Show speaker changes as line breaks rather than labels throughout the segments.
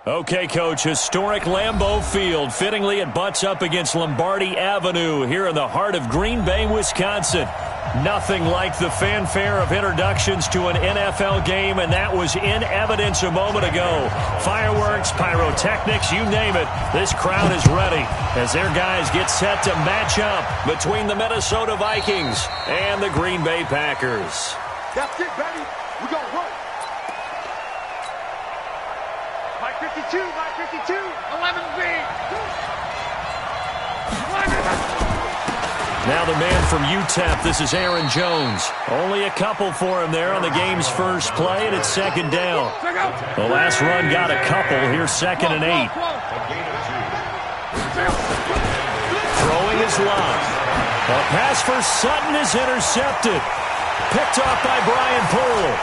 Okay, Coach, historic Lambeau Field. Fittingly, it butts up against Lombardi Avenue here in the heart of Green Bay, Wisconsin. Nothing like the fanfare of introductions to an NFL game, and that was in evidence a moment ago. Fireworks, pyrotechnics, you name it. This crowd is ready as their guys get set to match up between the Minnesota Vikings and the Green Bay Packers.
That's it, baby. We're going to work. 52, 52, 11B.
Now the man from UTEP, this is Aaron Jones. Only a couple for him there on the game's first play, and it's second down. The last run got a couple. Here's 2nd and 8. Throwing his line. A pass for Sutton is intercepted. Picked off by Brian Poole.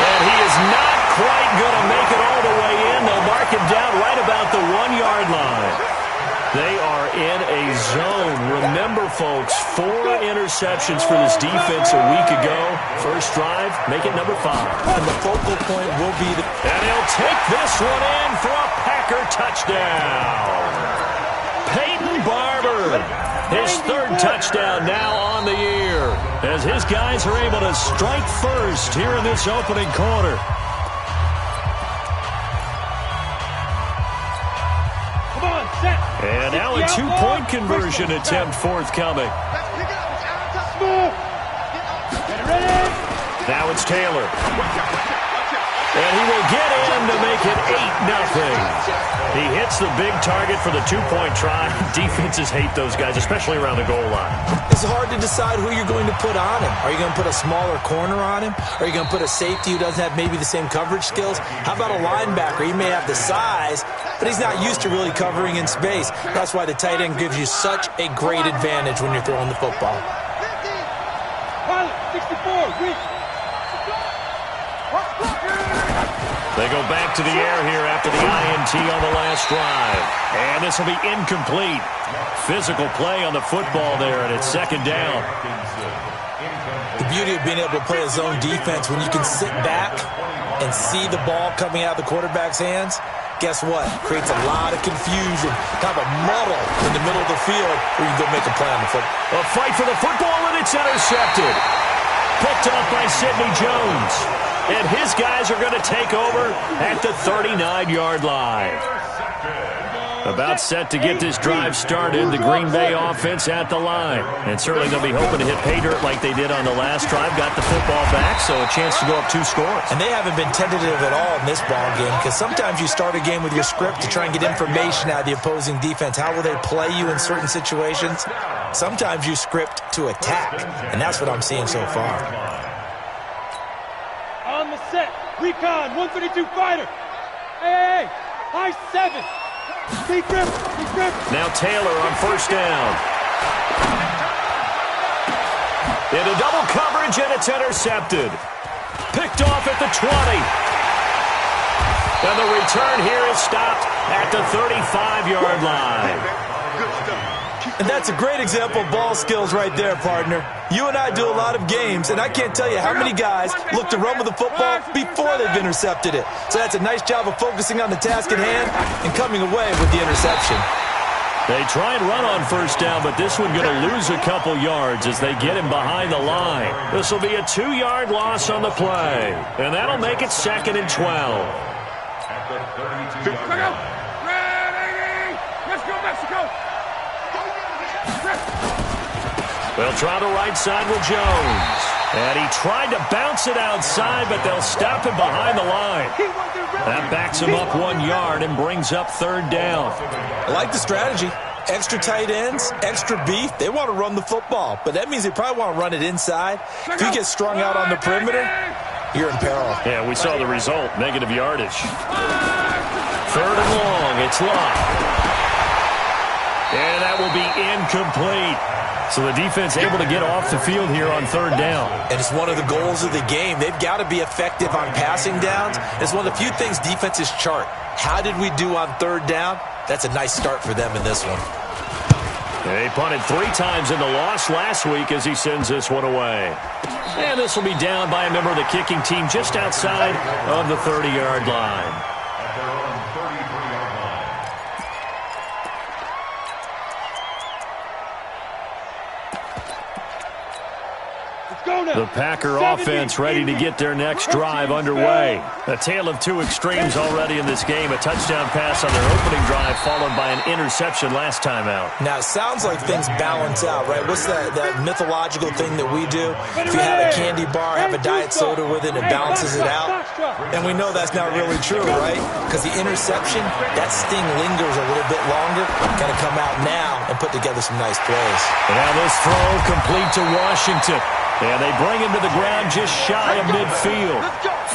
And he is not quite going to make it all the way in. They'll mark him down right about the 1-yard line. They are in a zone. Remember, folks, 4 interceptions for this defense a week ago. First drive, make it number 5.
And the focal point will be the...
And he'll take this one in for a Packer touchdown. Peyton Barber, his 3rd touchdown now on the year, as his guys are able to strike first here in this opening quarter. And now a 2-point conversion attempt forthcoming. Now it's Taylor. And he will get in to make it 8-0. He hits the big target for the 2-point try. Defenses hate those guys, especially around the goal line.
It's hard to decide who you're going to put on him. Are you going to put a smaller corner on him? Are you going to put a safety who doesn't have maybe the same coverage skills? How about a linebacker? He may have the size, but he's not used to really covering in space. That's why the tight end gives you such a great advantage when you're throwing the football.
64,
They go back to the air here after the INT on the last drive. And this will be incomplete. Physical play on the football there, and it's 2nd down.
The beauty of being able to play a zone defense when you can sit back and see the ball coming out of the quarterback's hands, guess what? Creates a lot of confusion, kind of a muddle in the middle of the field where you can go make a play on the football.
A fight for the football, and it's intercepted. Picked up by Sidney Jones. And his guys are going to take over at the 39-yard line. About set to get this drive started, the Green Bay offense at the line. And certainly they'll be hoping to hit pay dirt like they did on the last drive. Got the football back, so a chance to go up 2 scores.
And they haven't been tentative at all in this ball game, because sometimes you start a game with your script to try and get information out of the opposing defense. How will they play you in certain situations? Sometimes you script to attack, and that's what I'm seeing so far.
On the set, recon, 132 fighter. Hey, high 7. Deep grip, deep grip.
Now Taylor on 1st down. Into double coverage, and it's intercepted. Picked off at the 20. And the return here is stopped at the 35-yard line.
And that's a great example of ball skills right there, partner. You and I do a lot of games, and I can't tell you how many guys look to run with the football before they've intercepted it. So that's a nice job of focusing on the task at hand and coming away with the interception.
They try and run on 1st down, but this one going to lose a couple yards as they get him behind the line. This will be a 2-yard loss on the play, and that'll make it 2nd and 12.
Let's go, Mexico!
They'll try the right side with Jones. And he tried to bounce it outside, but they'll stop him behind the line. That backs him up 1 yard and brings up 3rd down.
I like the strategy. Extra tight ends, extra beef. They want to run the football, but that means they probably want to run it inside. If you get strung out on the perimeter, you're in peril.
Yeah, we saw the result, negative yardage. 3rd and long, it's locked. And that will be incomplete. So the defense able to get off the field here on 3rd down.
And it's one of the goals of the game. They've got to be effective on passing downs. It's one of the few things defenses chart. How did we do on 3rd down? That's a nice start for them in this one.
They punted 3 times in the loss last week as he sends this one away. And this will be down by a member of the kicking team just outside of the 30-yard line. The Packer offense ready to get their next drive underway. A tale of two extremes already in this game. A touchdown pass on their opening drive followed by an interception last time out.
Now, it sounds like things balance out, right? What's that mythological thing that we do? If you have a candy bar, have a diet soda with it, it balances it out. And we know that's not really true, right? Because the interception, that sting lingers a little bit longer. Got to come out now and put together some nice plays.
And now this throw complete to Washington. And they bring him to the ground just shy of midfield.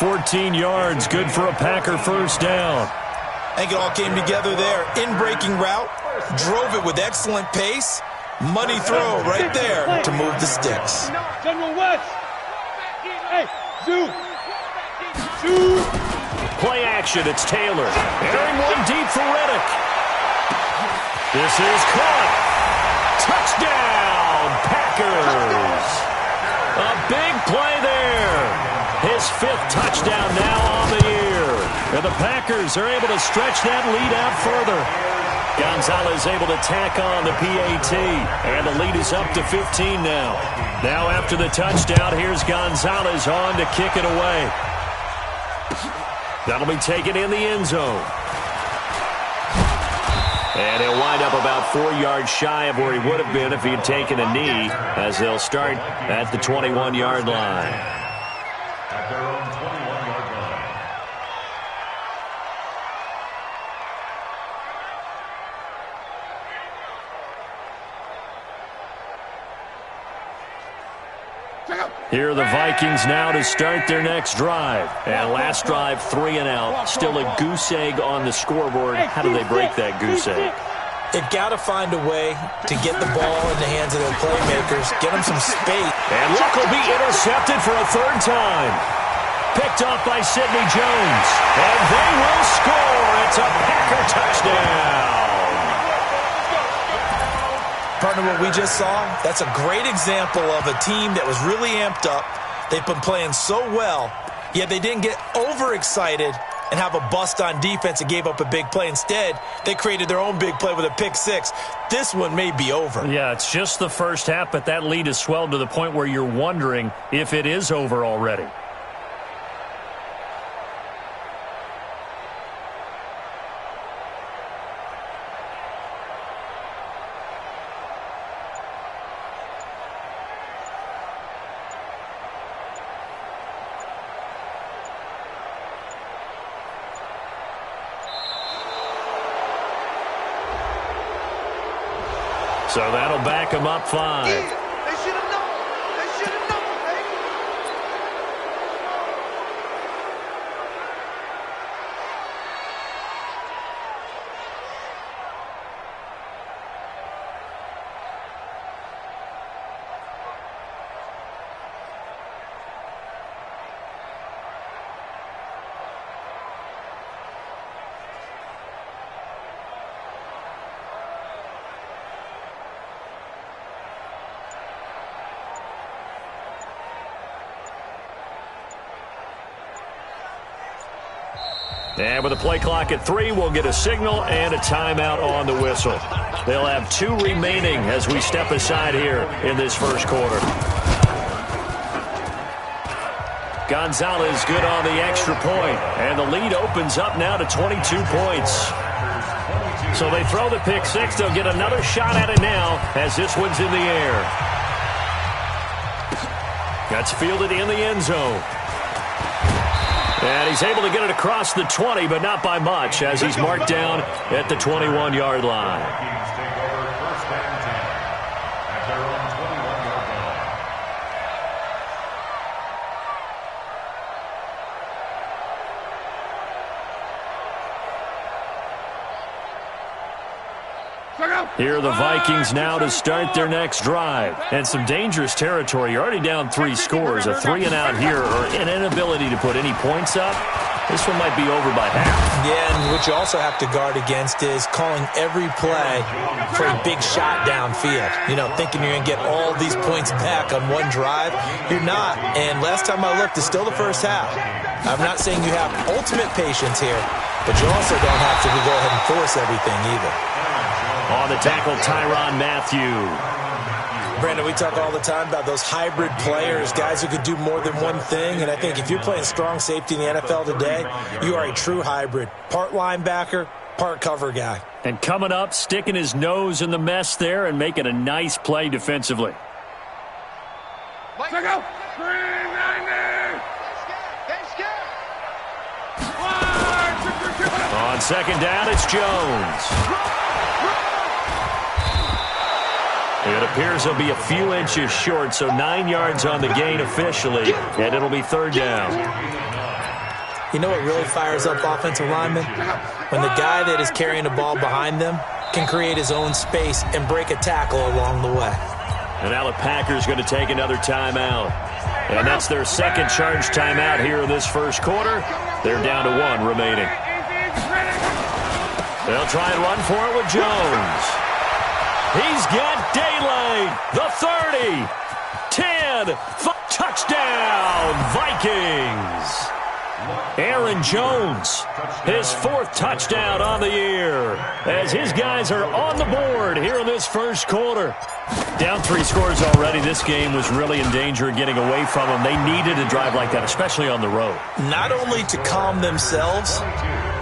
14 yards, good for a Packer first down.
I think it all came together there. In-breaking route, drove it with excellent pace. Money throw right there to move the sticks.
General West. Hey, zoom. Zoom.
Play action, it's Taylor. Airing one deep for Reddick. This is caught. Touchdown, Packers. A big play there. His fifth touchdown now on the year. And the Packers are able to stretch that lead out further. Gonzalez able to tack on the PAT. And the lead is up to 15 now. Now after the touchdown, here's Gonzalez on to kick it away. That'll be taken in the end zone. And he'll wind up about 4 yards shy of where he would have been if he had taken a knee, as they'll start at the 21-yard line.
At their own 21-yard
line. Here are the Vikings now to start their next drive. And last drive, 3 and out. Still a goose egg on the scoreboard. How do they break that goose egg?
They've got to find a way to get the ball in the hands of their playmakers, get them some space.
And Luck will be intercepted for a third time. Picked off by Sidney Jones. And they will score. It's a Packer touchdown.
Partner, what we just saw, that's a great example of a team that was really amped up. They've been playing so well, yet they didn't get overexcited and have a bust on defense and gave up a big play. Instead, they created their own big play with a pick six. This one may be over.
Yeah, it's just the first half, but that lead has swelled to the point where you're wondering if it is over already. So that'll back him up 5.
They should have known. They should have known, baby.
And with the play clock at 3, we'll get a signal and a timeout on the whistle. They'll have 2 remaining as we step aside here in this first quarter. Gonzalez good on the extra point, and the lead opens up now to 22 points. So they throw the pick six. They'll get another shot at it now as this one's in the air. That's fielded in the end zone. And he's able to get it across the 20, but not by much, as he's marked down at the 21-yard line. Here are the Vikings now to start their next drive. And some dangerous territory. You're already down 3 scores. A 3 and out here, or an inability to put any points up. This one might be over by half.
Yeah, and what you also have to guard against is calling every play for a big shot downfield. You know, thinking you're going to get all these points back on one drive. You're not. And last time I looked, it's still the first half. I'm not saying you have ultimate patience here, but you also don't have to go ahead and force everything either.
On the tackle, Tyrann Mathieu.
Brandon, we talk all the time about those hybrid players, guys who could do more than one thing. And I think if you're playing strong safety in the NFL today, you are a true hybrid. Part linebacker, part cover guy.
And coming up, sticking his nose in the mess there and making a nice play defensively.
Check out.
On second down, it's Jones. It appears he'll be a few inches short, so 9 yards on the gain officially, and it'll be third down.
You know what really fires up offensive linemen? When the guy that is carrying the ball behind them can create his own space and break a tackle along the way.
And now the Packers going to take another timeout. And that's their second charge timeout here in this first quarter. They're down to 1 remaining. They'll try and run for it with Jones. He's got daylight. The 30, 10, touchdown, Vikings. Aaron Jones, his 4th touchdown on the year, as his guys are on the board here in this first quarter. Down 3 scores already. This game was really in danger of getting away from them. They needed a drive like that, especially on the road.
Not only to calm themselves,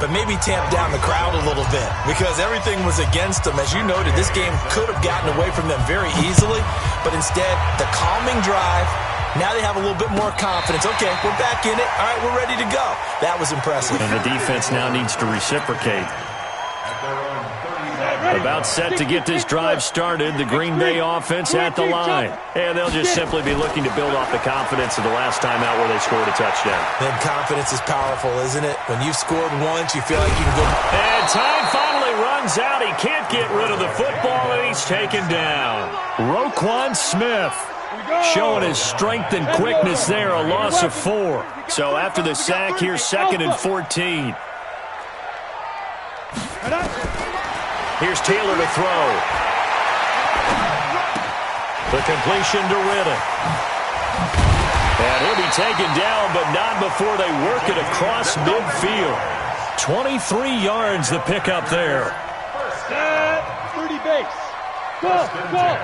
but maybe tamp down the crowd a little bit, because everything was against them. As you noted, this game could have gotten away from them very easily, but instead, the calming drive, now they have a little bit more confidence. Okay, we're back in it. All right, we're ready to go. That was impressive.
And the defense now needs to reciprocate. About set to get this drive started, the Green Bay offense at the line. And they'll just simply be looking to build off the confidence of the last time out where they scored a touchdown.
Then confidence is powerful, isn't it? When you've scored once, you feel like you can go.
And time finally runs out. He can't get rid of the football, and he's taken down. Roquan Smith showing his strength and quickness there, a loss of 4. So after the sack, here's 2nd and 14. Here's Taylor to throw. The completion to Riddick. And he'll be taken down, but not before they work it across midfield. 23 yards the pickup there.
30 base. Go, go.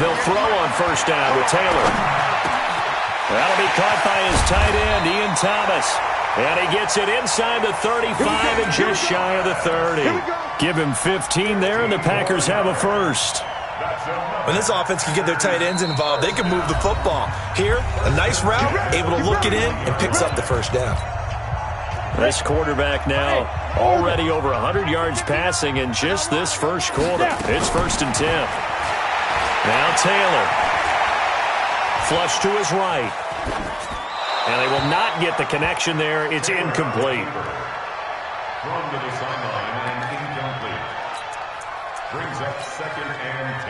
They'll throw on first down with Taylor. That'll be caught by his tight end, Ian Thomas. And he gets it inside the 35 and just shy of the 30. Give him 15 there, and the Packers have a first.
When this offense can get their tight ends involved, they can move the football. Here, a nice route, able to look it in, and picks up the first down.
This quarterback now already over 100 yards passing in just this first quarter. It's 1st and 10. Now Taylor. Flush to his right. And they will not get the connection there. It's incomplete.
Thrown to the sideline and incomplete. Brings up 2nd and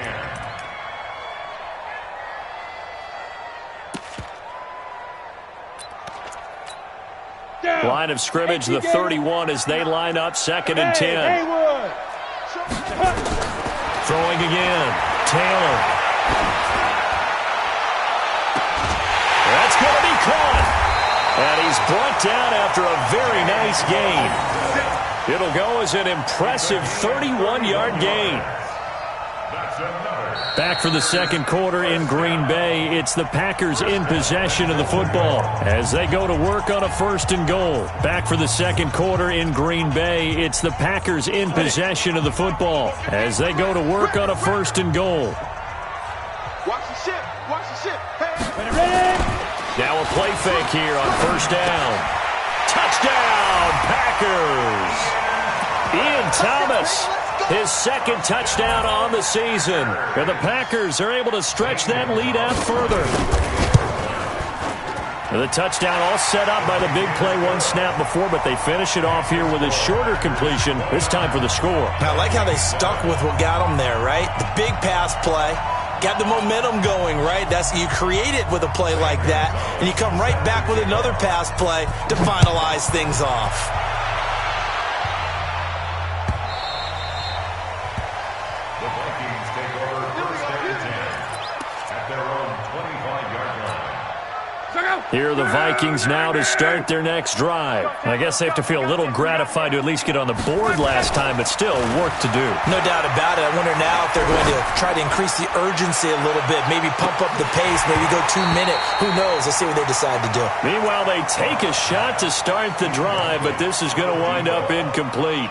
10.
Line of scrimmage, the 31 as they line up 2nd and 10. Throwing again. Taylor. That's going to be caught. And he's brought down after a very nice gain. It'll go as an impressive 31-yard gain. Back for the second quarter in Green Bay. It's the Packers in possession of the football as they go to work on a 1st and goal. Back for the second quarter in Green Bay. It's the Packers in possession of the football as they go to work on a 1st and goal.
Watch the ship. Watch the ship. Hey.
Ready?
Now a play fake here on first down. Touchdown, Packers! Ian Thomas, his 2nd touchdown on the season. And the Packers are able to stretch that lead out further. And the touchdown all set up by the big play one snap before, but they finish it off here with a shorter completion, this time for the score.
I like how they stuck with what got them there, right? The big pass play. Got the momentum going, right? That's you create it with a play like that, and you come right back with another pass play to finalize things off.
The Vikings take over 1st and 10 at their own 25-yard line.
Here are the Vikings now to start their next drive. I guess they have to feel a little gratified to at least get on the board last time, but still work to do.
No doubt about it. I wonder now if they're going to try to increase the urgency a little bit, maybe pump up the pace, maybe go 2 minute. Who knows? Let's see what they decide to do.
Meanwhile, they take a shot to start the drive, but this is going to wind up incomplete.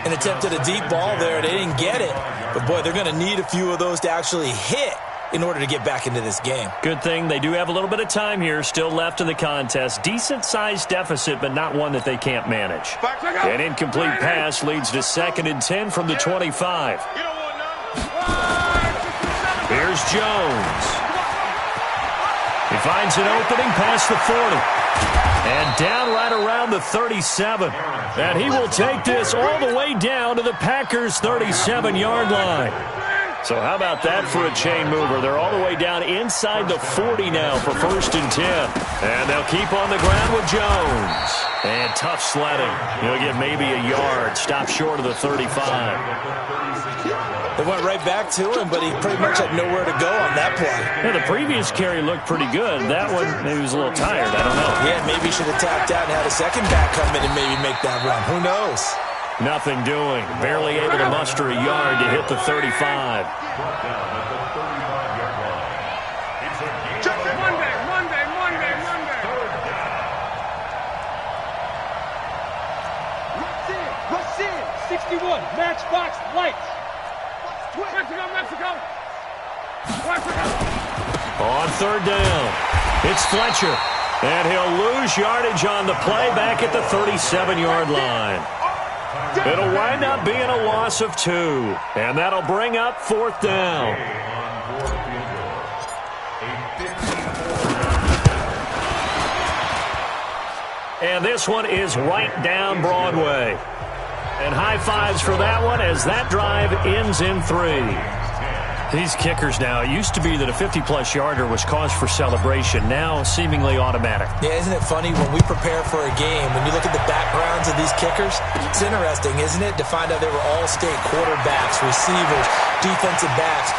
An attempt at a deep ball there. They didn't get it. But, boy, they're going to need a few of those to actually hit in order to get back into this game.
Good thing they do have a little bit of time here still left in the contest. Decent-sized deficit, but not one that they can't manage. An incomplete pass leads to 2nd and 10 from the 25. Here's Jones. He finds an opening past the 40. And down right around the 37. And he will take this all the way down to the Packers' 37-yard line. So how about that for a chain mover? They're all the way down inside the 40 now for 1st and 10. And they'll keep on the ground with Jones. And tough sledding. He'll get maybe a yard. Stop short of the 35.
They went right back to him, but he pretty much had nowhere to go on that play.
Yeah, the previous carry looked pretty good. That one, maybe he was a little tired. I don't know.
Yeah, maybe he should have tapped out and had a second back come in and maybe make that run. Who knows?
Nothing doing. Barely able to muster a yard to hit the 35.
Rush in. 61. Matchbox lights. Mexico.
On 3rd down, it's Fletcher. And he'll lose yardage on the play back at the 37-yard line. It'll wind up being a loss of 2. And that'll bring up 4th down. And this one is right down Broadway. And high fives for that one as that drive ends in 3. These kickers now, it used to be that a 50-plus yarder was cause for celebration. Now, seemingly automatic.
Yeah, isn't it funny when we prepare for a game, when you look at the backgrounds of these kickers, it's interesting, isn't it, to find out they were all-state quarterbacks, receivers, defensive backs,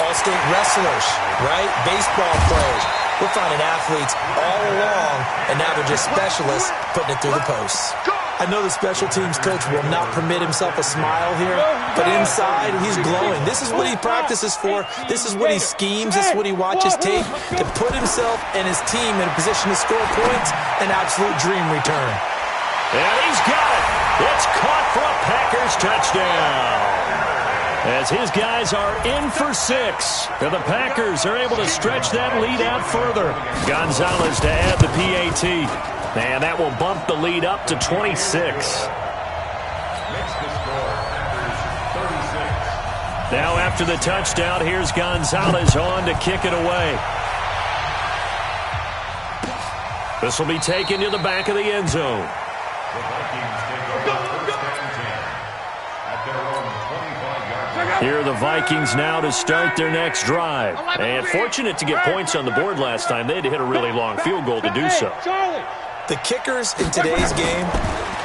all-state wrestlers, right? Baseball players. We're finding athletes all along, and now they're just specialists putting it through the posts. I know the special teams coach will not permit himself a smile here, but inside, he's glowing. This is what he practices for. This is what he schemes. This is what he watches tape to put himself and his team in a position to score points. An absolute dream return.
And he's got it. It's caught for a Packers touchdown. As his guys are in for 6. And the Packers are able to stretch that lead out further. Gonzalez to add the PAT. And that will bump the lead up to 26. Now after the touchdown, here's Gonzalez on to kick it away. This will be taken to the back of the end zone. Here are the Vikings now to start their next drive. And fortunate to get points on the board last time. They had to hit a really long field goal to do so.
The kickers in today's game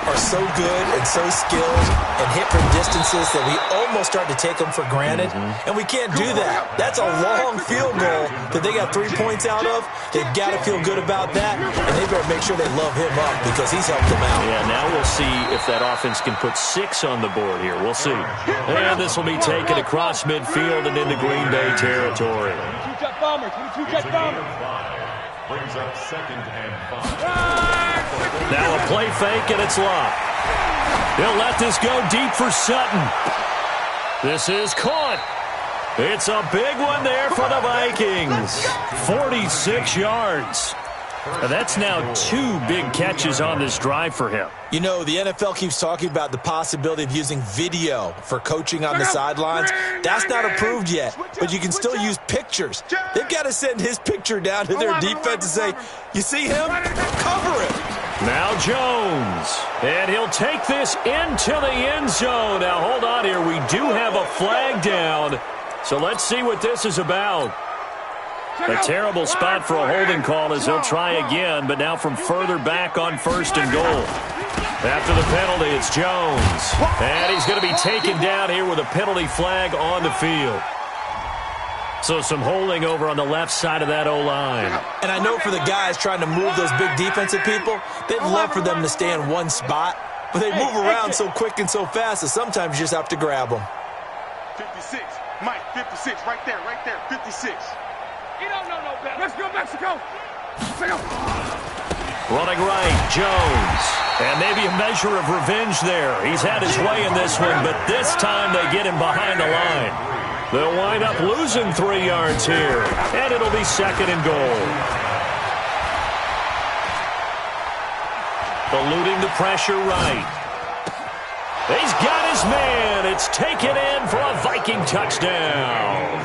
are so good and so skilled and hit from distances that we almost start to take them for granted. And we can't do that. That's a long field goal that they got 3 points out of. They've got to feel good about that, and they better make sure they love him up because he's helped them out.
Yeah, now we'll see if that offense can put 6 on the board here. We'll see. And this will be taken across midfield and into Green Bay territory.
22-jet bomber. 22-jet bomber.
Brings up 2nd and 5.
Now a play fake, and it's locked. He'll let this go deep for Sutton. This is caught. It's a big one there for the Vikings. 46 yards. That's now 2 big catches on this drive for him.
You know, the NFL keeps talking about the possibility of using video for coaching on the sidelines. That's not approved yet, but you can still use pictures. They've got to send his picture down to their defense and say, you see him? Cover him.
Now Jones, and he'll take this into the end zone. Now, hold on here. We do have a flag down, so let's see what this is about. A terrible spot for a holding call as he'll try again, but now from further back on 1st and goal. After the penalty, it's Jones. And he's going to be taken down here with a penalty flag on the field. So some holding over on the left side of that O-line.
And I know for the guys trying to move those big defensive people, they'd love for them to stay in one spot, but they move around so quick and so fast that sometimes you just have to grab them.
56. Mike, 56. Right there, 56.
You don't know no better. Let's go, Mexico.
Running right, Jones. And maybe a measure of revenge there. He's had his way in this one, but this time they get him behind the line. They'll wind up losing 3 yards here, and it'll be 2nd and goal. Eluding the pressure right. He's got his man. It's taken in for a Viking touchdown.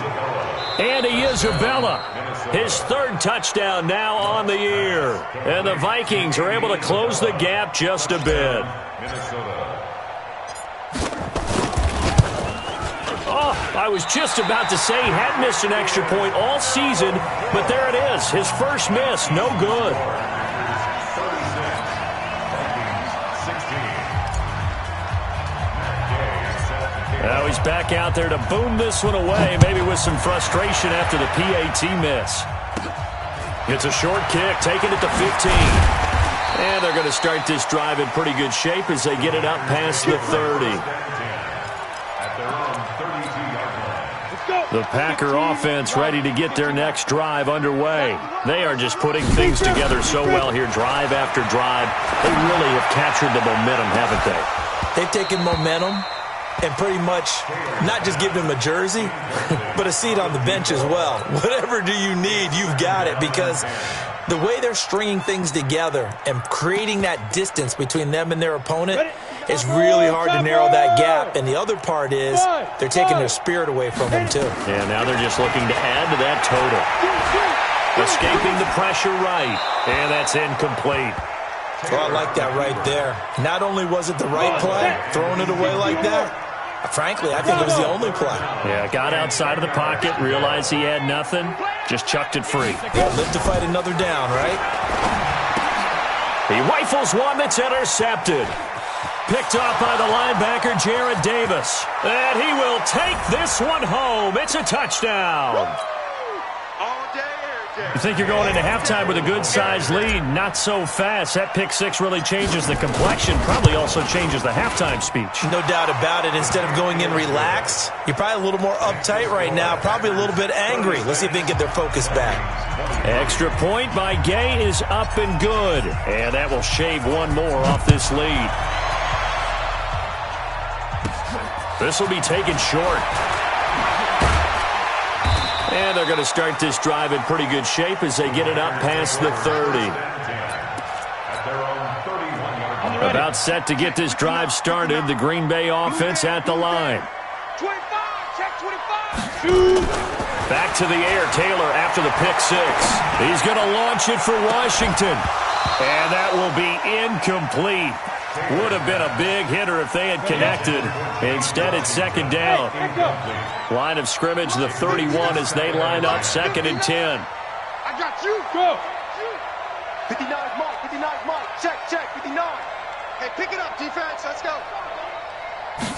Andy Isabella, his 3rd touchdown now on the year. And the Vikings are able to close the gap just a bit. Oh, I was just about to say he hadn't missed an extra point all season, but there it is. His first miss, no good. Now he's back out there to boom this one away, maybe with some frustration after the PAT miss. It's a short kick, taking it to 15. And they're going to start this drive in pretty good shape as they get it up past the 30. The Packer offense ready to get their next drive underway. They are just putting things together so well here, drive after drive. They really have captured the momentum, haven't they?
They've taken momentum and pretty much not just give him a jersey, but a seat on the bench as well. Whatever do you need, you've got it, because the way they're stringing things together and creating that distance between them and their opponent, it's really hard to narrow that gap. And the other part is they're taking their spirit away from them, too.
Yeah, now they're just looking to add to that total. Escaping the pressure right, and that's incomplete.
Well, I like that right there. Not only was it the right play, throwing it away like that, frankly, I think it was the only play.
Yeah, got outside of the pocket, realized he had nothing, just chucked it free.
Yeah, live to fight another down, right?
He rifles one that's intercepted. Picked off by the linebacker, Jared Davis. And he will take this one home. It's a touchdown.
All day, every day.
You think you're going into halftime with a good-sized lead. Not so fast. That pick six really changes the complexion. Probably also changes the halftime speech.
No doubt about it. Instead of going in relaxed, you're probably a little more uptight right now. Probably a little bit angry. Let's see if they can get their focus back.
Extra point by Gay is up and good. And that will shave one more off this lead. This will be taken short. And they're going to start this drive in pretty good shape as they get it up past the 30. About set to get this drive started. The Green Bay offense at the line.
25, check 25.
Back to the air, Taylor after the pick six. He's going to launch it for Washington. And that will be incomplete. Would have been a big hitter if they had connected. Instead, it's second down. Line of scrimmage, the 31 as they line up, 2nd and 10.
I got you. Go. 59 mark, 59 mark. Check, 59. Hey, pick it up, defense. Let's go.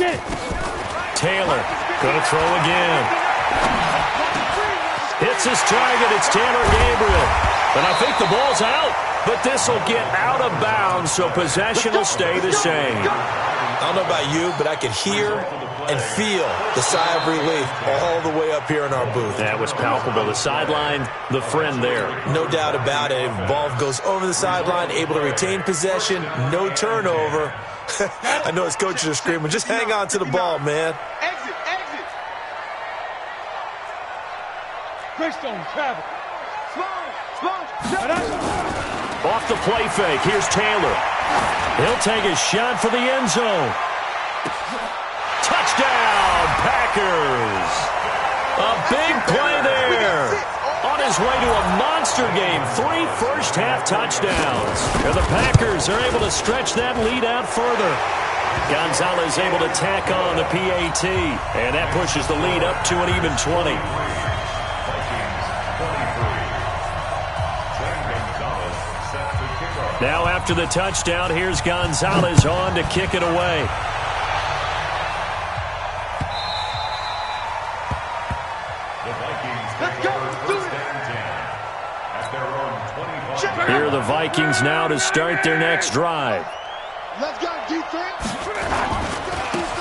Get it.
Taylor, going to throw again. Hits his target. It's Taylor Gabriel. And I think the ball's out, but this will get out of bounds, so possession will stay the same.
I don't know about you, but I could hear and feel the sigh of relief all the way up here in our booth.
That was palpable. The sideline, the friend there.
No doubt about it. Ball goes over the sideline, able to retain possession, no turnover. I know his coaches are screaming, just hang on to the ball, man.
Exit, exit.
Greystone, travel.
Off the play fake, here's Taylor. He'll take a shot for the end zone. Touchdown, Packers. A big play there. On his way to a monster game, 3 first-half touchdowns. And the Packers are able to stretch that lead out further. Gonzalez able to tack on the PAT, and that pushes the lead up to an even 20. Now after the touchdown, here's Gonzalez on to kick it away.
The Vikings take over first and 10 at their own 25.
Here are the Vikings now to start their next drive.
Let's go, defense.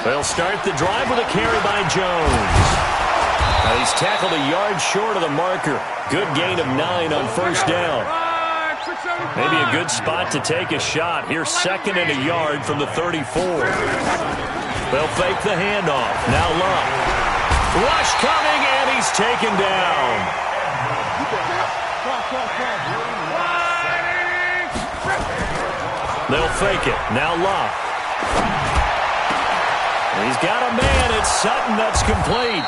They'll start the drive with a carry by Jones. Now he's tackled a yard short of the marker. Good gain of 9 on first down. Maybe a good spot to take a shot. Here's 2nd and a yard from the 34. They'll fake the handoff. Now Luck. Rush coming, and he's taken down. They'll fake it. Now Luck. He's got a man. It's Sutton. That's complete.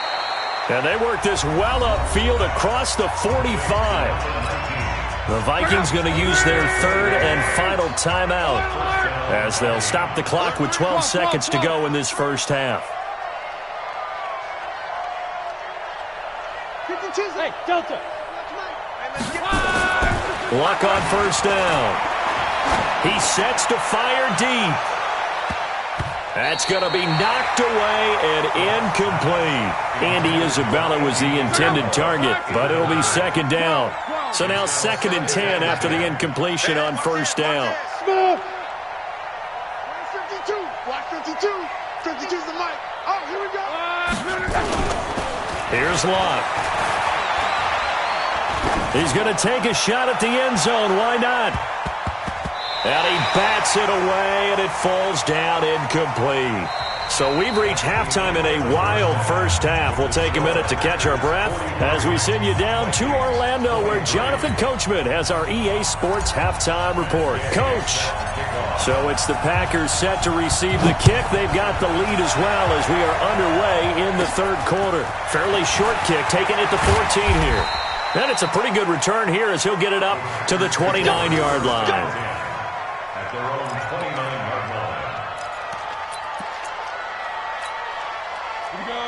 And they work this well upfield across the 45. The Vikings going to use their 3rd and final timeout as they'll stop the clock with 12 seconds to go in this first half.
Hey, Delta.
Luck on first down. He sets to fire deep. That's going to be knocked away and incomplete. Andy Isabella was the intended target, but it'll be 2nd down. So now 2nd and 10 after the incompletion on first down.
Smooth. 52. Watch 52. 52's the mic. Oh, here we go.
Here's Luck. He's going to take a shot at the end zone. Why not? And he bats it away, and it falls down incomplete. So we've reached halftime in a wild first half. We'll take a minute to catch our breath as we send you down to Orlando, where Jonathan Coachman has our EA Sports halftime report. Coach, so it's the Packers set to receive the kick. They've got the lead as well as we are underway in the 3rd quarter. Fairly short kick, taking it to 14 here. And it's a pretty good return here as he'll get it up to the 29-yard line.
Their own 29-yard line.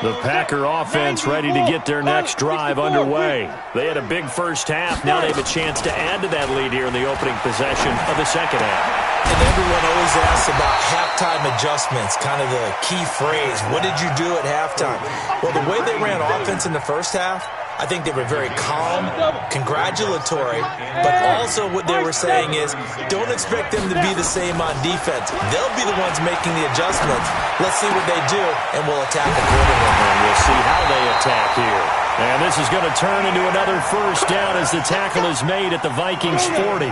The Packer offense ready to get their next drive underway. They had a big first half. Now they have a chance to add to that lead here in the opening possession of the second half.
And everyone always asks about halftime adjustments, kind of the key phrase. What did you do at halftime? Well, the way they ran offense in the first half, I think they were very calm, congratulatory, but also what they were saying is don't expect them to be the same on defense. They'll be the ones making the adjustments. Let's see what they do, and we'll attack accordingly.
And we'll see how they attack here. And this is going to turn into another first down as the tackle is made at the Vikings 40.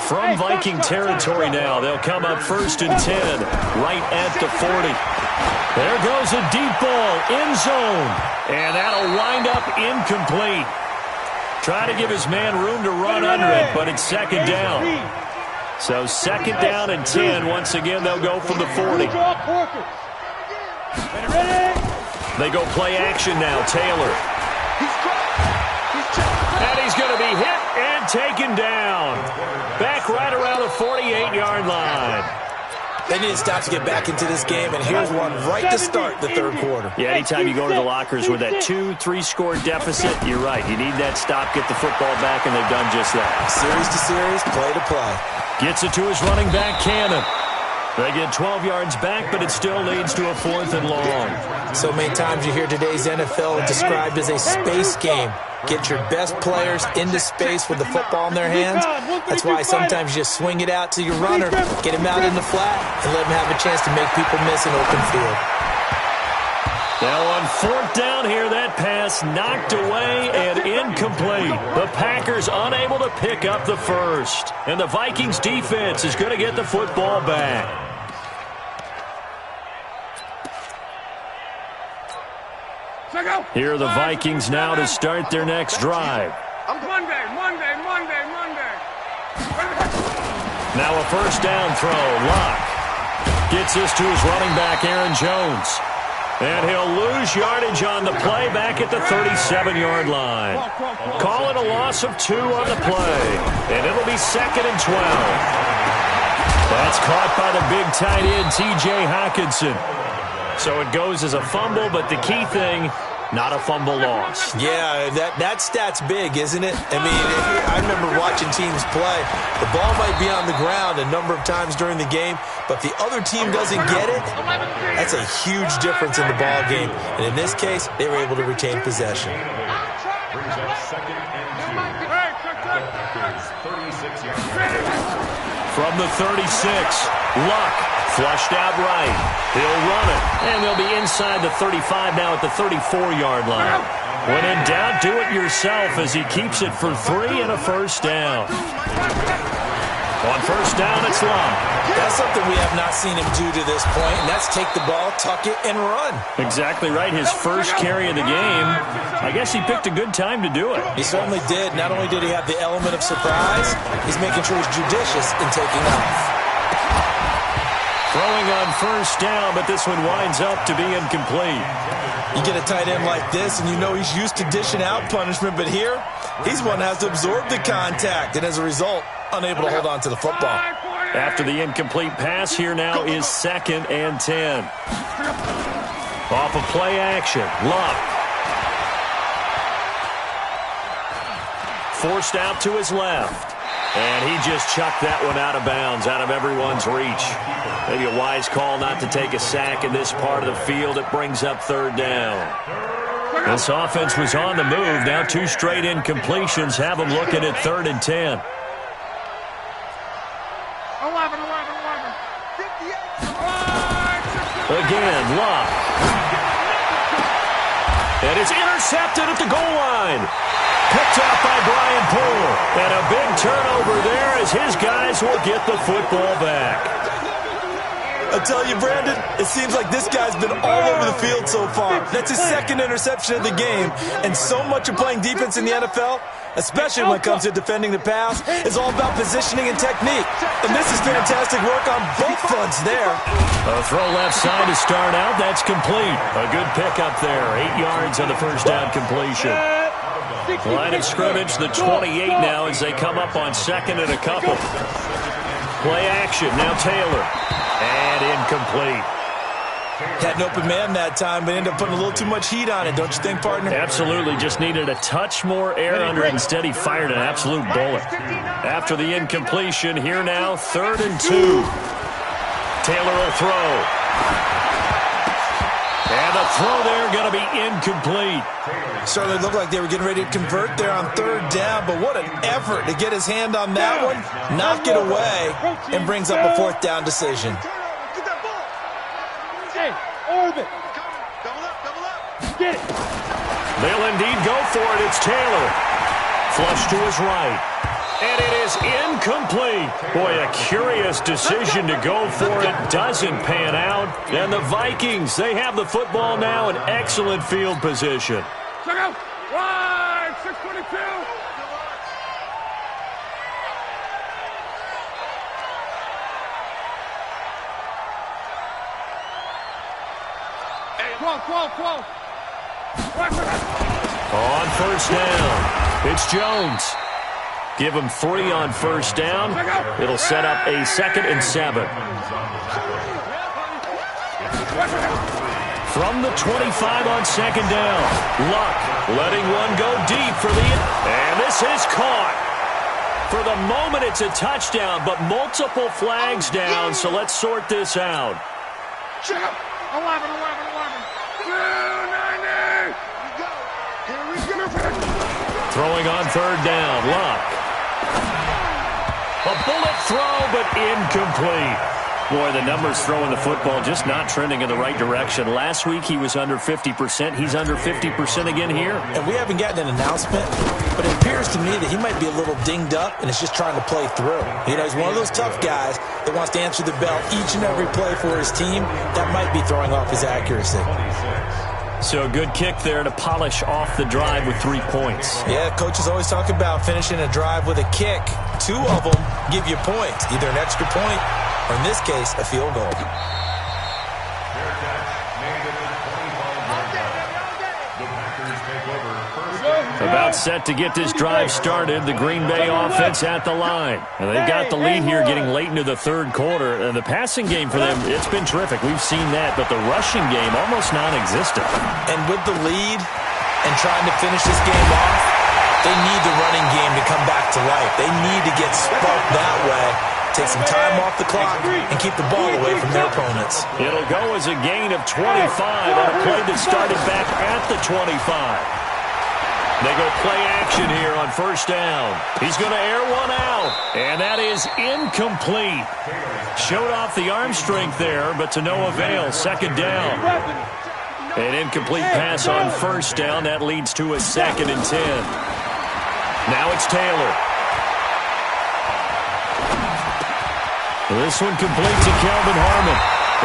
From Viking territory now, they'll come up 1st and 10, right at the 40. There goes a deep ball, end zone, and that'll wind up incomplete. Try to give his man room to run under it, but it's 2nd down. So 2nd down and 10. Once again, they'll go from the 40. They go play action now, Taylor. And he's going to be hit and taken down. Back right around the 48-yard line.
They need to stop to get back into this game, and here's one right to start the 3rd quarter.
Yeah, anytime you go to the lockers with that 2-3-score deficit, you're right. You need that stop, get the football back, and they've done just that.
Series to series, play to play.
Gets it to his running back, Cannon. They get 12 yards back, but it still leads to a 4th and long.
So many times you hear today's NFL described as a space game. Get your best players into space with the football in their hands. That's why sometimes you just swing it out to your runner, get him out in the flat, and let him have a chance to make people miss an open field.
Now on 4th down here, that pass knocked away and incomplete. The Packers unable to pick up the first. And the Vikings defense is going to get the football back. Here are the Vikings now to start their next drive.
Monday.
Now a first down throw. Luck gets this to his running back, Aaron Jones. And he'll lose yardage on the play back at the 37-yard line. Call it a loss of 2 on the play. And it'll be 2nd and 12. That's caught by the big tight end, T.J. Hockenson. So it goes as a fumble, but the key thing, not a fumble loss.
Yeah, that stat's big, isn't it? I mean, I remember watching teams play. The ball might be on the ground a number of times during the game, but if the other team doesn't get it, that's a huge difference in the ball game. And in this case, they were able to retain possession.
Brings up second and 2. Packers 36 yards.
From the 36, Luck flushed out right. He'll run it, and they'll be inside the 35 now at the 34-yard line. When in doubt, do it yourself as he keeps it for 3 and a first down. On first down, it's Luck.
That's something we have not seen him do to this point, and that's take the ball, tuck it, and run.
Exactly right. His first carry of the game. I guess he picked a good time to do it.
He certainly did. Not only did he have the element of surprise, he's making sure he's judicious in taking off.
Throwing on first down, but this one winds up to be incomplete.
You get a tight end like this, and you know he's used to dishing out punishment, but here, he's one that has to absorb the contact, and as a result, unable to hold on to the football.
After the incomplete pass, here now is 2nd and 10. Off of play action, Luck. Forced out to his left. And he just chucked that one out of bounds, out of everyone's reach. Maybe a wise call not to take a sack in this part of the field. It brings up 3rd down. This offense was on the move. Now 2 straight incompletions have them looking at 3rd and 10.
11.
Again, Luck. And it's intercepted at the goal line. Picked up by Brian Poole. And a big turnover there as his guys will get the football back.
I tell you, Brandon, it seems like this guy's been all over the field so far. That's his 2nd interception of the game. And so much of playing defense in the NFL, especially when it comes to defending the pass, is all about positioning and technique. And this is fantastic work on both fronts there.
A throw left side to start out. That's complete. A good pickup there. 8 yards on the first down completion. Line of scrimmage, the 28 now as they come up on 2nd and a couple. Play action, now Taylor. And incomplete.
Had an open man that time, but ended up putting a little too much heat on it, don't you think, partner?
Absolutely. Just needed a touch more air under it. Instead, he fired an absolute bullet. After the incompletion, here now, 3rd and 2. Taylor will throw. And the throw there going to be incomplete.
Certainly looked like they were getting ready to convert there on 3rd down, but what an effort to get his hand on that one, knock it away, and brings up a 4th down decision.
Hey, orbit.
Double up.
Get it.
They'll indeed go for it. It's Taylor. Flush to his right. And it is incomplete. Boy, a curious decision to go for it. Doesn't pan out. And the Vikings, they have the football now in excellent field position.
Check out. Wide. 622. Hey, 12.
On first down, it's Jones. Give him 3 on first down. It'll set up a 2nd and 7. From the 25 on 2nd down, Luck letting one go deep for the... And this is caught. For the moment, it's a touchdown, but multiple flags down, so let's sort this out.
11. 290. Here we go.
Throwing on 3rd down, Luck. A bullet throw, but incomplete. Boy, the numbers throwing the football just not trending in the right direction. Last week, he was under 50%. He's under 50% again here.
And we haven't gotten an announcement, but it appears to me that he might be a little dinged up and is just trying to play through. You know, he's one of those tough guys that wants to answer the bell each and every play for his team. That might be throwing off his accuracy.
So a good kick there to polish off the drive with 3 points.
Yeah, coaches always talk about finishing a drive with a kick. 2 of them give you points, either an extra point or, in this case, a field goal.
About set to get this drive started, the Green Bay offense at the line. And they've got the lead here getting late into the 3rd quarter. And the passing game for them, it's been terrific. We've seen that, but the rushing game almost non-existent.
And with the lead, and trying to finish this game off, they need the running game to come back to life. They need to get sparked that way, take some time off the clock, and keep the ball away from their opponents.
It'll go as a gain of 25 on a play that started back at the 25. They go play action here on first down. He's going to air one out, and that is incomplete. Showed off the arm strength there, but to no avail. Second down. An incomplete pass on first down. That leads to a 2nd and 10. Now it's Taylor. This one complete to Kelvin Harmon.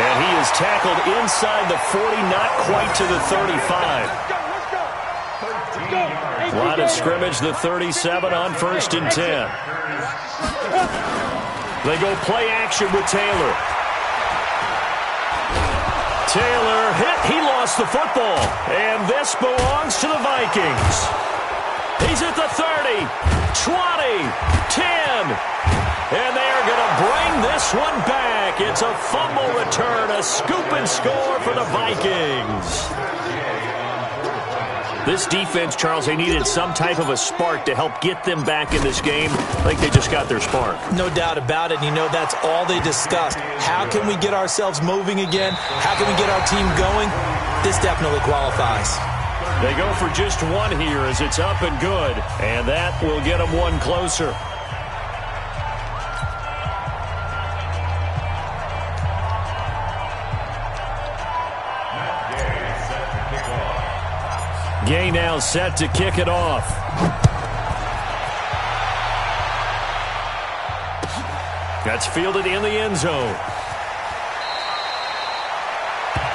And he is tackled inside the 40, not quite to the 35. Line of scrimmage, the 37 on 1st and 10. They go play action with Taylor. Taylor hit. He lost the football. And this belongs to the Vikings. He's at the 30, 20, 10. And they are going to bring this one back. It's a fumble return, a scoop and score for the Vikings. This defense, Charles, they needed some type of a spark to help get them back in this game. I think they just got their spark.
No doubt about it. And you know, that's all they discussed. How can we get ourselves moving again? How can we get our team going? This definitely qualifies.
They go for just one here as it's up and good. And that will get them one closer. Gay now set to kick it off. That's fielded in the end zone.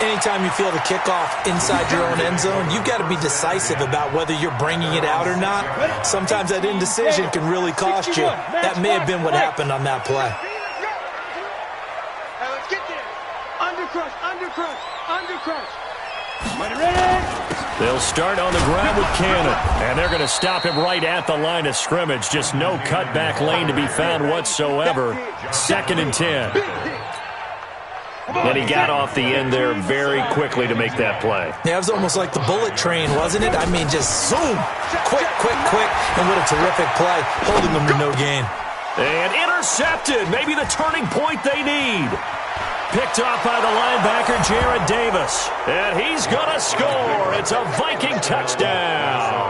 Anytime you field a kickoff inside your own end zone, you've got to be decisive about whether you're bringing it out or not. Sometimes that indecision can really cost you. That may have been what happened on that play.
Let's get there. Undercrush, undercrush, undercrush.
They'll start on the ground with Cannon, and they're going to stop him right at the line of scrimmage. Just no cutback lane to be found whatsoever. 2nd and 10. But he got off the end there very quickly to make that play.
Yeah, it was almost like the bullet train, wasn't it? I mean, just zoom, quick, quick, quick, and what a terrific play, holding them to no gain.
And intercepted, maybe the turning point they need. Picked off by the linebacker, Jared Davis. And he's going to score. It's a Viking touchdown.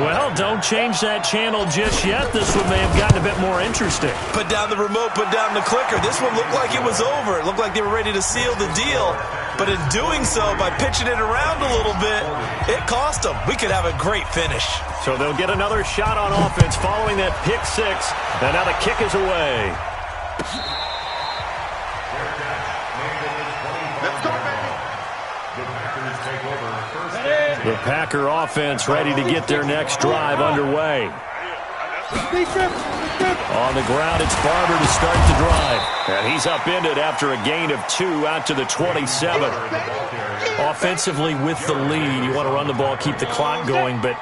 Well, don't change that channel just yet. This one may have gotten a bit more interesting.
Put down the remote, put down the clicker. This one looked like it was over. It looked like they were ready to seal the deal. But in doing so, by pitching it around a little bit, it cost them. We could have a great finish.
So they'll get another shot on offense following that pick six. And now the kick is away. The Packer offense ready to get their next drive underway. On the ground, it's Barber to start the drive. And he's upended after a gain of 2 out to the 27. Offensively with the lead, you want to run the ball, keep the clock going, but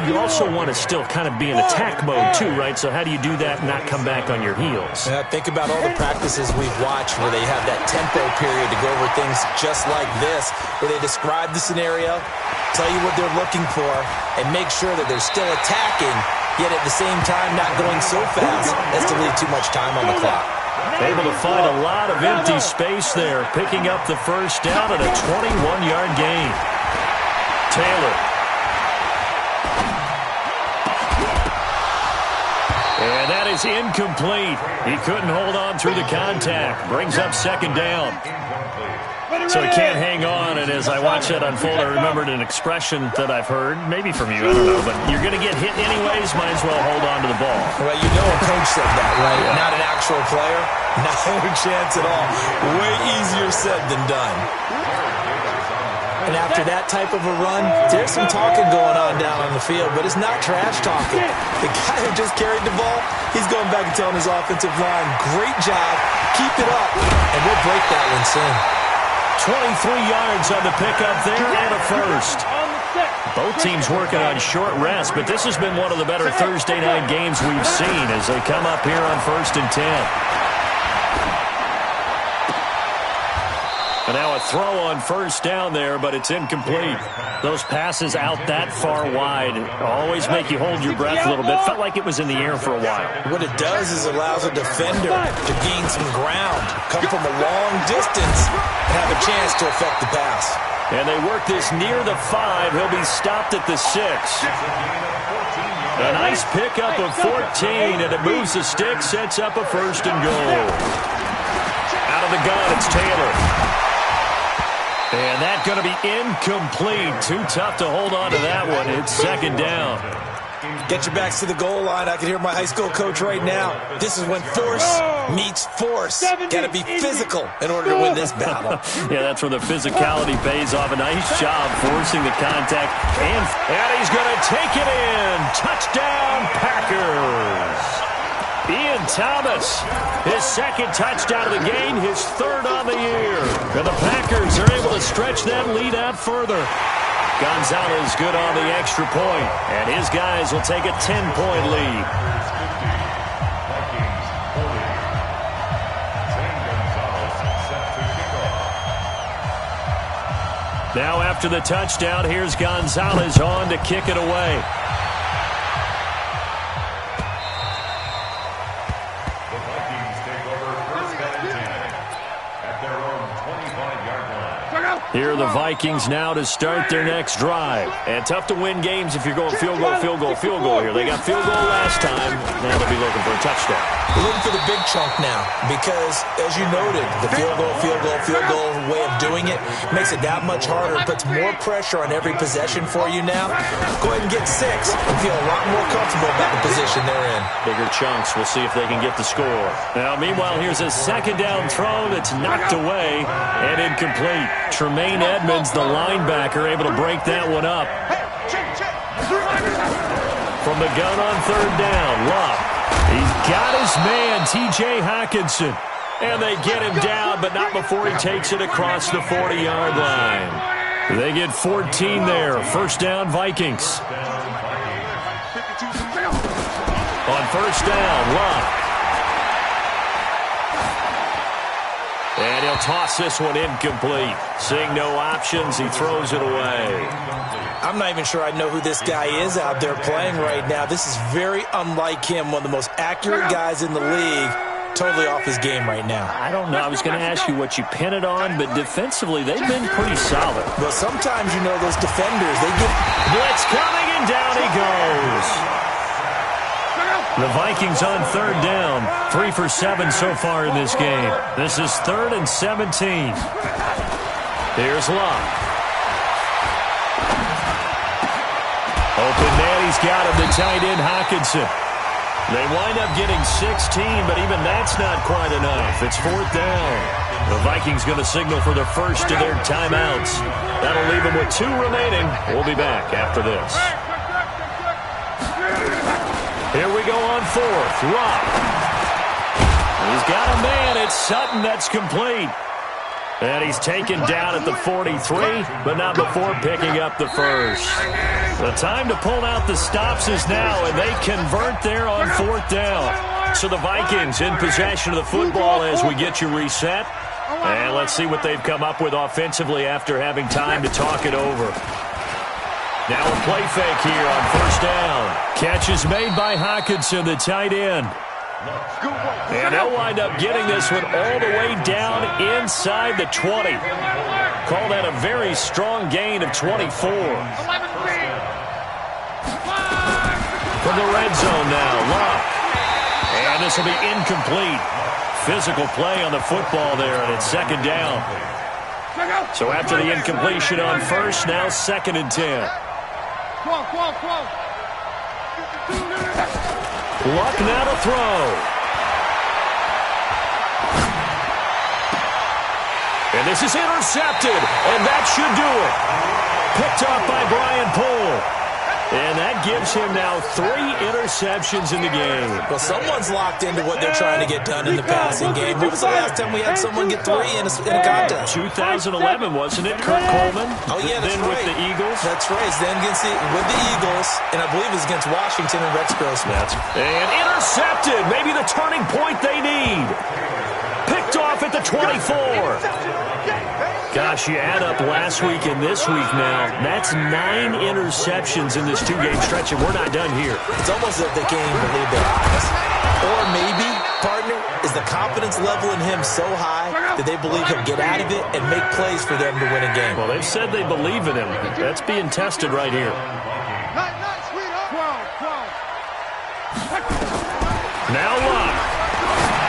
you also want to still kind of be in attack mode too, right? So how do you do that and not come back on your heels?
Yeah, think about all the practices we've watched where they have that tempo period to go over things just like this, where they describe the scenario, tell you what they're looking for, and make sure that they're still attacking, yet at the same time not going so fast as to leave too much time on the clock.
Able to find a lot of empty space there, picking up the first down at a 21-yard gain. Taylor. And that is incomplete. He couldn't hold on through the contact. Brings up second down. So he can't hang on, and as I watch that unfold, I remembered an expression that I've heard, maybe from you, I don't know, but you're going to get hit anyways, might as well hold on to the ball.
Well, you know a coach said that, right? Yeah. Not an actual player. No chance at all. Way easier said than done. And after that type of a run, there's some talking going on down on the field, but it's not trash talking. The guy who just carried the ball, he's going back and telling his offensive line, great job, keep it up, and we'll break that one soon.
23 yards on the pickup there and a first. Both teams working on short rest, but this has been one of the better Thursday night games we've seen as they come up here on 1st and 10. And now a throw on first down there, but it's incomplete. Those passes out that far wide always make you hold your breath a little bit. Felt like it was in the air for a while.
What it does is allows a defender to gain some ground, come from a long distance, and have a chance to affect the pass.
And they work this near the 5. He'll be stopped at the 6. A nice pickup of 14, and it moves the stick, sets up a first and goal. Out of the gun, it's Taylor. And that's going to be incomplete. Too tough to hold on to that one. It's second down.
Get your backs to the goal line. I can hear my high school coach right now. This is when force meets force. Got to be physical in order to win this battle.
Yeah, that's where the physicality pays off. A nice job forcing the contact. And he's going to take it in. Touchdown, Packers. Ian Thomas, his second touchdown of the game, his third on the year. And the Packers are able to stretch that lead out further. Gonzalez good on the extra point, and his guys will take a 10-point lead. Now after the touchdown, here's Gonzalez on to kick it away. Here are the Vikings now to start their next drive. And tough to win games if you're going field goal here. They got field goal last time. Now they'll be looking for a touchdown.
We're looking for the big chunk now because, as you noted, the field goal way of doing it makes it that much harder. Puts more pressure on every possession for you now. Go ahead and get 6 and feel a lot more comfortable about the position they're in.
Bigger chunks. We'll see if they can get the score. Now, meanwhile, here's a second down throw that's knocked away and incomplete. Tremaine Edmonds, the linebacker, able to break that one up. From the gun on third down, Love. He's got his man, T.J. Hockenson. And they get him down, but not before he takes it across the 40-yard line. They get 14 there. First down, Vikings. On first down, Love. And he'll toss this one incomplete. Seeing no options, he throws it away.
I'm not even sure I know who this guy is out there playing right now. This is very unlike him, one of the most accurate guys in the league. Totally off his game right now.
I don't know. I was going to ask you what you pin it on, but defensively, they've been pretty solid.
Well, sometimes, you know, those defenders, they get...
Blitz coming, and down he goes. The Vikings on third down. 3 for 7 so far in this game. This is 3rd and 17. Here's Love. Open man, he's got him, the tight end Hockenson. They wind up getting 16, but even that's not quite enough. It's 4th down. The Vikings going to signal for the first of their timeouts. That'll leave them with 2 remaining. We'll be back after this. Here we go on 4th. Rock. He's got a man. It's Sutton. That's complete. And he's taken down at the 43, but not before picking up the first. The time to pull out the stops is now, and they convert there on 4th down. So the Vikings in possession of the football as we get you reset. And let's see what they've come up with offensively after having time to talk it over. Now a play fake here on first down. Catch is made by Hockenson, the tight end. And they'll wind up getting this one all the way down inside the 20. Call that a very strong gain of 24. From the red zone now, Love. And this will be incomplete. Physical play on the football there, and it's second down. So after the incompletion on first, now 2nd and 10. Luck now to throw. And this is intercepted, and that should do it. Picked off by Brian Poole. And that gives him now 3 interceptions in the game.
Well, someone's locked into what they're trying to get done in the passing game. When was the last time we had someone get 3 in a contest?
2011, wasn't it? Kurt Coleman.
Oh, yeah, that's
then
right.
With the Eagles.
That's right. It's then with the Eagles, and I believe it's against Washington and Rex Grossman.
And intercepted. Maybe the turning point they need. Picked off at the 24. Gosh, you add up last week and this week now, that's 9 interceptions in this 2-game stretch, and we're not done here.
It's almost as if they can't even believe their eyes. Or maybe, partner, is the confidence level in him so high that they believe he'll get out of it and make plays for them to win a game.
Well, they've said they believe in him. That's being tested right here. Now Luck.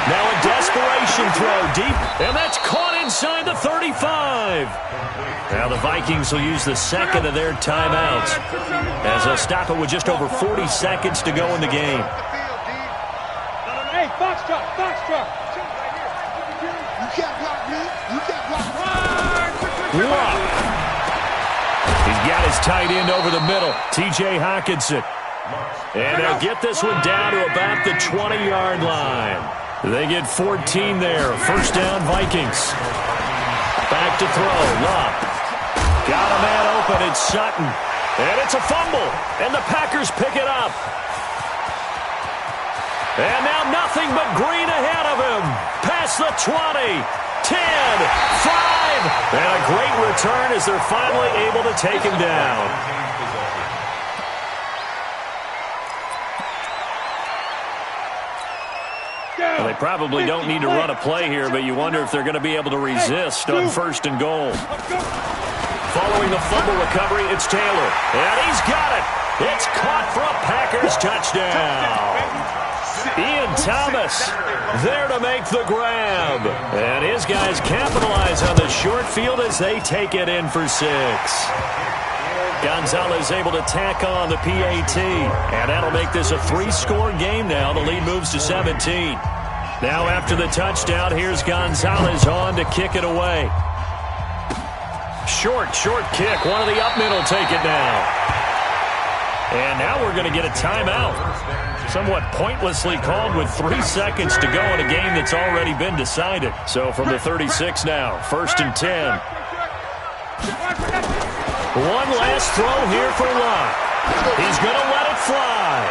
Now a desperation throw deep, and that's caught inside the 35. Now the Vikings will use the second of their timeouts as they'll stop it with just over 40 seconds to go in the game.
Hey, box truck, box truck.
You can't block me. You can't block me.
Luck. He's got his tight end over the middle, T.J. Hockenson. And they'll get this one down to about the 20-yard line. They get 14 there. First down, Vikings. Back to throw. Luck. Got a man open. It's Sutton. And it's a fumble. And the Packers pick it up. And now nothing but green ahead of him. Past the 20, 10, 5. And a great return as they're finally able to take him down. Well, they probably don't need to run a play here, but you wonder if they're going to be able to resist on first and goal. Following the fumble recovery, it's Taylor. And he's got it. It's caught for a Packers touchdown. Ian Thomas there to make the grab. And his guys capitalize on the short field as they take it in for 6. Gonzalez able to tack on the PAT. And that'll make this a 3-score game now. The lead moves to 17. Now after the touchdown, here's Gonzalez on to kick it away. Short kick. One of the up middle take it now. And now we're going to get a timeout. Somewhat pointlessly called with 3 seconds to go in a game that's already been decided. So from the 36 now, first and 10. One last throw here for Luck. He's going to let it fly.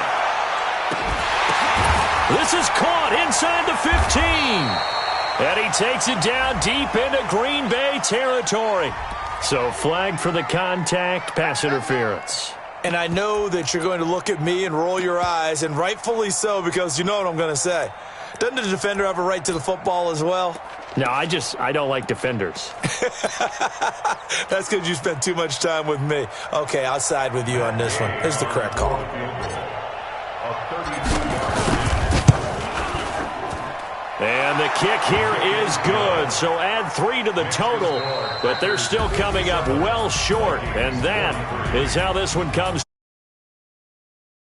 This is caught inside the 15. And he takes it down deep into Green Bay territory. So flagged for the contact, pass interference.
And I know that you're going to look at me and roll your eyes, and rightfully so, because you know what I'm going to say. Doesn't the defender have a right to the football as well?
No, I don't like defenders.
That's because you spent too much time with me. Okay, I'll side with you on this one. Here's the correct call.
And the kick here is good, so add 3 to the total, but they're still coming up well short, and that is how this one comes.